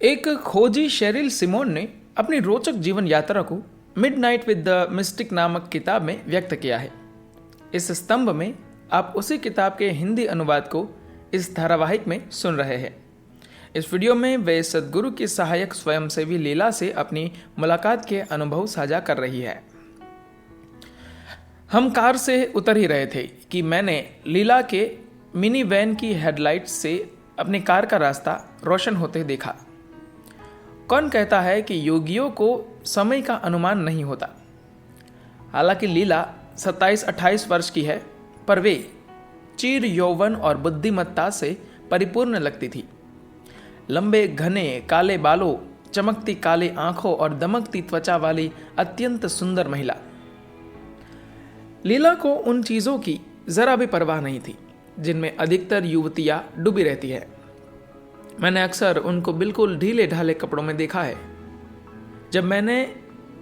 एक खोजी Sherrill Simone ने अपनी रोचक जीवन यात्रा को मिडनाइट विद द मिस्टिक नामक किताब में व्यक्त किया है। इस स्तंभ में आप उसी किताब के हिंदी अनुवाद को इस धारावाहिक में सुन रहे हैं। इस वीडियो में वे सद्गुरु की सहायक स्वयंसेवी लीला से अपनी मुलाकात के अनुभव साझा कर रही है। हम कार से उतर ही रहे थे कि मैंने लीला के मिनी वैन की हेडलाइट से अपनी कार का रास्ता रोशन होते देखा। कौन कहता है कि योगियों को समय का अनुमान नहीं होता। हालांकि लीला 27-28 वर्ष की है, पर वे चीर यौवन और बुद्धिमत्ता से परिपूर्ण लगती थी। लंबे घने काले बालों, चमकती काली आंखों और दमकती त्वचा वाली अत्यंत सुंदर महिला। लीला को उन चीजों की जरा भी परवाह नहीं थी जिनमें अधिकतर युवतियां डूबी रहती है। मैंने अक्सर उनको बिल्कुल ढीले ढाले कपड़ों में देखा है। जब मैंने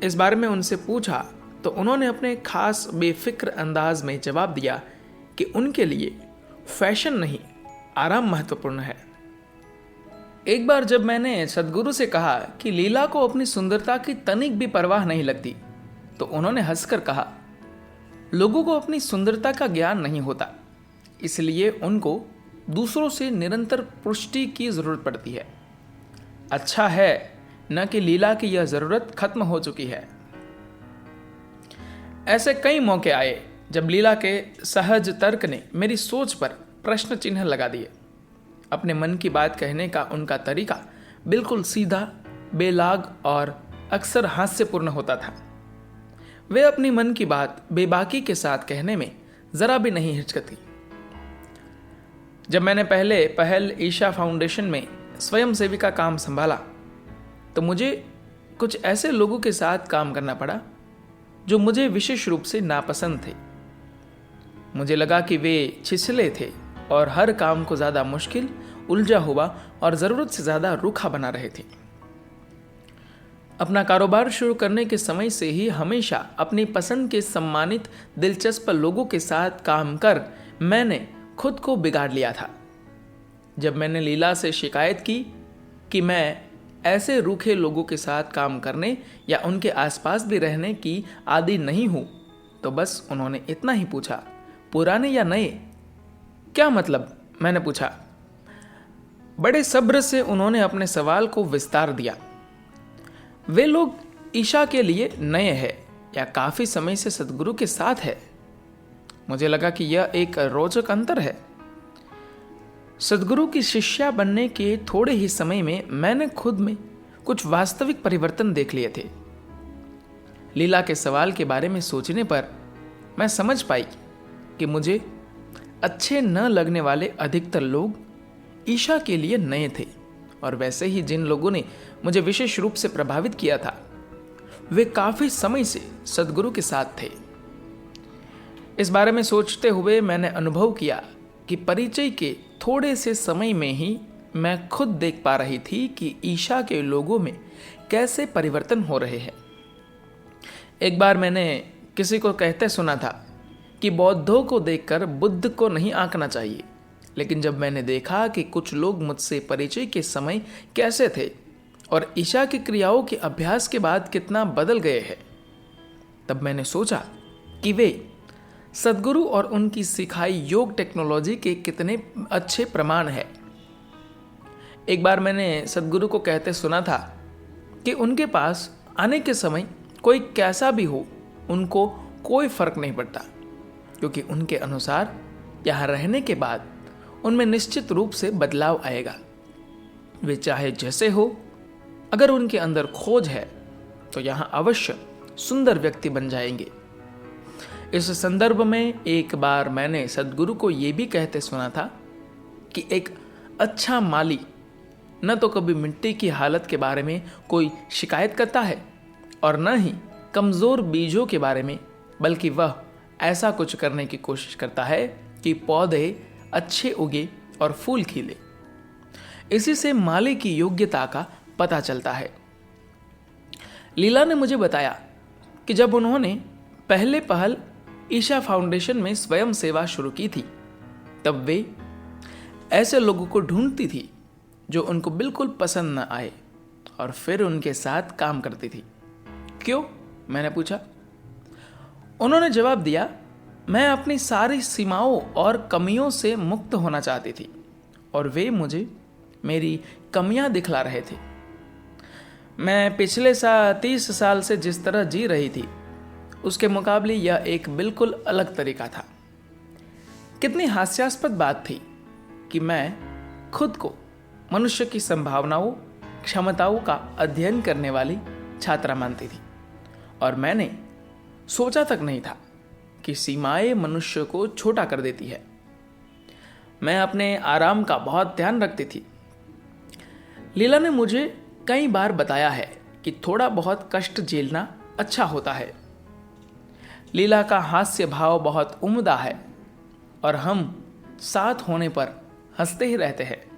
इस बारे में उनसे पूछा तो उन्होंने अपने खास बेफिक्र अंदाज में जवाब दिया कि उनके लिए फैशन नहीं, आराम महत्वपूर्ण है। एक बार जब मैंने सद्गुरु से कहा कि लीला को अपनी सुंदरता की तनिक भी परवाह नहीं लगती, तो उन्होंने हंसकर कहा, लोगों को अपनी सुंदरता का ज्ञान नहीं होता, इसलिए उनको दूसरों से निरंतर पुष्टि की जरूरत पड़ती है। अच्छा है न कि लीला की यह जरूरत खत्म हो चुकी है। ऐसे कई मौके आए जब लीला के सहज तर्क ने मेरी सोच पर प्रश्न चिन्ह लगा दिए। अपने मन की बात कहने का उनका तरीका बिल्कुल सीधा, बेलाग और अक्सर हास्यपूर्ण होता था। वे अपनी मन की बात बेबाकी के साथ कहने में जरा भी नहीं हिचकती। जब मैंने पहल ईशा फाउंडेशन में स्वयंसेवी का काम संभाला तो मुझे कुछ ऐसे लोगों के साथ काम करना पड़ा जो मुझे विशेष रूप से नापसंद थे। मुझे लगा कि वे छिछले थे और हर काम को ज़्यादा मुश्किल, उलझा हुआ और ज़रूरत से ज़्यादा रूखा बना रहे थे। अपना कारोबार शुरू करने के समय से ही हमेशा अपनी पसंद के सम्मानित, दिलचस्प लोगों के साथ काम कर मैंने खुद को बिगाड़ लिया था। जब मैंने लीला से शिकायत की कि मैं ऐसे रूखे लोगों के साथ काम करने या उनके आसपास भी रहने की आदी नहीं हूं, तो बस उन्होंने इतना ही पूछा, पुराने या नए? क्या मतलब? मैंने पूछा। बड़े सब्र से उन्होंने अपने सवाल को विस्तार दिया। वे लोग ईशा के लिए नए हैं या काफी समय से सद्गुरु के साथ है? मुझे लगा कि यह एक रोचक अंतर है। सद्गुरु की शिष्या बनने के थोड़े ही समय में मैंने खुद में कुछ वास्तविक परिवर्तन देख लिए थे। लीला के सवाल के बारे में सोचने पर मैं समझ पाई कि मुझे अच्छे न लगने वाले अधिकतर लोग ईशा के लिए नए थे, और वैसे ही जिन लोगों ने मुझे विशेष रूप से प्रभावित किया था वे काफी समय से सद्गुरु के साथ थे। इस बारे में सोचते हुए मैंने अनुभव किया कि परिचय के थोड़े से समय में ही मैं खुद देख पा रही थी कि ईशा के लोगों में कैसे परिवर्तन हो रहे हैं। एक बार मैंने किसी को कहते सुना था कि बौद्धों को देखकर बुद्ध को नहीं आंकना चाहिए, लेकिन जब मैंने देखा कि कुछ लोग मुझसे परिचय के समय कैसे थे और ईशा की क्रियाओं के अभ्यास के बाद कितना बदल गए हैं, तब मैंने सोचा कि वे सद्गुरु और उनकी सिखाई योग टेक्नोलॉजी के कितने अच्छे प्रमाण है। एक बार मैंने सद्गुरु को कहते सुना था कि उनके पास आने के समय कोई कैसा भी हो, उनको कोई फर्क नहीं पड़ता, क्योंकि उनके अनुसार यहाँ रहने के बाद उनमें निश्चित रूप से बदलाव आएगा। वे चाहे जैसे हो, अगर उनके अंदर खोज है तो यहाँ अवश्य सुंदर व्यक्ति बन जाएंगे। इस संदर्भ में एक बार मैंने सद्गुरु को यह भी कहते सुना था कि एक अच्छा माली न तो कभी मिट्टी की हालत के बारे में कोई शिकायत करता है और न ही कमज़ोर बीजों के बारे में, बल्कि वह ऐसा कुछ करने की कोशिश करता है कि पौधे अच्छे उगे और फूल खिले। इसी से माली की योग्यता का पता चलता है। लीला ने मुझे बताया कि जब उन्होंने पहल ईशा फाउंडेशन में स्वयं सेवा शुरू की थी, तब वे ऐसे लोगों को ढूंढती थी जो उनको बिल्कुल पसंद न आए और फिर उनके साथ काम करती थी। क्यों? मैंने पूछा। उन्होंने जवाब दिया, मैं अपनी सारी सीमाओं और कमियों से मुक्त होना चाहती थी और वे मुझे मेरी कमियां दिखला रहे थे। मैं पिछले 30 साल से जिस तरह जी रही थी उसके मुकाबले यह एक बिल्कुल अलग तरीका था। कितनी हास्यास्पद बात थी कि मैं खुद को मनुष्य की संभावनाओं, क्षमताओं का अध्ययन करने वाली छात्रा मानती थी और मैंने सोचा तक नहीं था कि सीमाएं मनुष्य को छोटा कर देती है। मैं अपने आराम का बहुत ध्यान रखती थी। लीला ने मुझे कई बार बताया है कि थोड़ा बहुत कष्ट झेलना अच्छा होता है। लीला का हास्य भाव बहुत उम्दा है और हम साथ होने पर हंसते ही रहते हैं।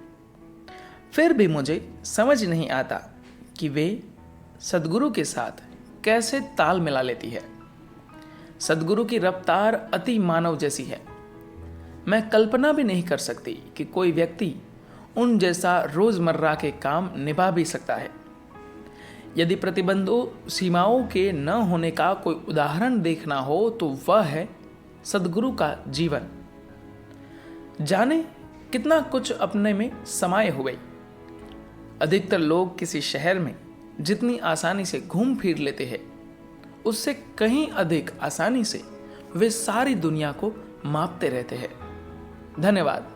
फिर भी मुझे समझ नहीं आता कि वे सद्गुरु के साथ कैसे ताल मिला लेती है। सद्गुरु की रफ्तार अति मानव जैसी है। मैं कल्पना भी नहीं कर सकती कि कोई व्यक्ति उन जैसा रोजमर्रा के काम निभा भी सकता है। यदि प्रतिबंधों, सीमाओं के न होने का कोई उदाहरण देखना हो तो वह है सद्गुरु का जीवन। जाने कितना कुछ अपने में समाये हुए। अधिकतर लोग किसी शहर में जितनी आसानी से घूम फिर लेते हैं उससे कहीं अधिक आसानी से वे सारी दुनिया को मापते रहते हैं। धन्यवाद।